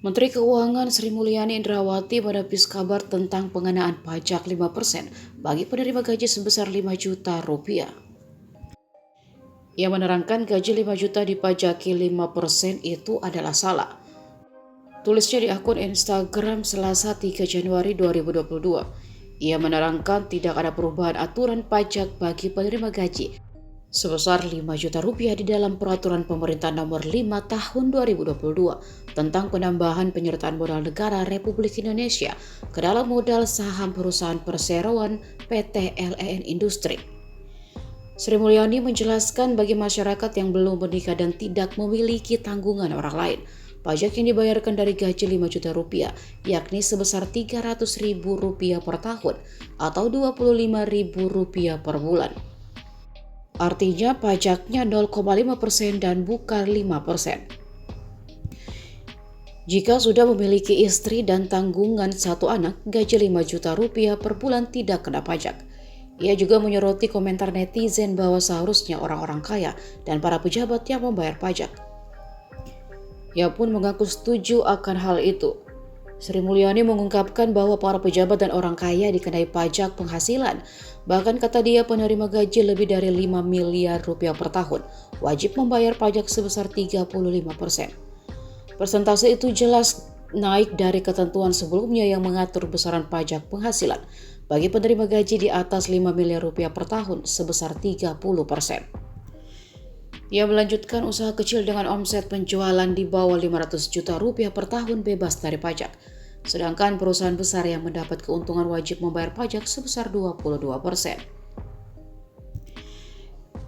Menteri Keuangan Sri Mulyani Indrawati menepis kabar tentang pengenaan pajak 5% bagi penerima gaji sebesar 5 juta rupiah. Ia menerangkan gaji 5 juta dipajaki 5% itu adalah salah. Tulisnya di akun Instagram Selasa 3 Januari 2022. Ia menerangkan tidak ada perubahan aturan pajak bagi penerima gaji sebesar 5 juta rupiah di dalam Peraturan Pemerintah Nomor 5 Tahun 2022 tentang penambahan penyertaan modal negara Republik Indonesia ke dalam modal saham perusahaan perseroan PT LEN Industri. Sri Mulyani menjelaskan bagi masyarakat yang belum menikah dan tidak memiliki tanggungan orang lain, pajak yang dibayarkan dari gaji 5 juta rupiah, yakni sebesar Rp300.000 per tahun atau Rp25.000 per bulan. Artinya pajaknya 0,5% dan bukan 5%. Jika sudah memiliki istri dan tanggungan satu anak, gaji 5 juta rupiah per bulan tidak kena pajak. Ia juga menyoroti komentar netizen bahwa seharusnya orang-orang kaya dan para pejabat yang membayar pajak. Ia pun mengaku setuju akan hal itu. Sri Mulyani mengungkapkan bahwa para pejabat dan orang kaya dikenai pajak penghasilan. Bahkan kata dia penerima gaji lebih dari 5 miliar rupiah per tahun wajib membayar pajak sebesar 35%. Persentase itu jelas naik dari ketentuan sebelumnya yang mengatur besaran pajak penghasilan bagi penerima gaji di atas 5 miliar rupiah per tahun sebesar 30%. Ia melanjutkan usaha kecil dengan omset penjualan di bawah 500 juta rupiah per tahun bebas dari pajak. Sedangkan perusahaan besar yang mendapat keuntungan wajib membayar pajak sebesar 22%.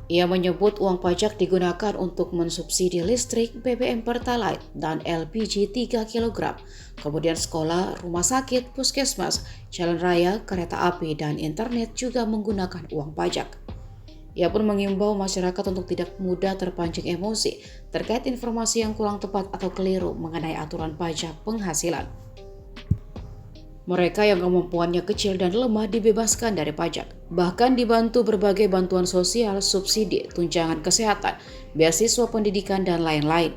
Ia menyebut uang pajak digunakan untuk mensubsidi listrik, BBM Pertalite, dan LPG 3 kg, kemudian sekolah, rumah sakit, puskesmas, jalan raya, kereta api, dan internet juga menggunakan uang pajak. Ia pun mengimbau masyarakat untuk tidak mudah terpancing emosi terkait informasi yang kurang tepat atau keliru mengenai aturan pajak penghasilan. Mereka yang kemampuannya kecil dan lemah dibebaskan dari pajak, bahkan dibantu berbagai bantuan sosial, subsidi, tunjangan kesehatan, beasiswa pendidikan, dan lain-lain.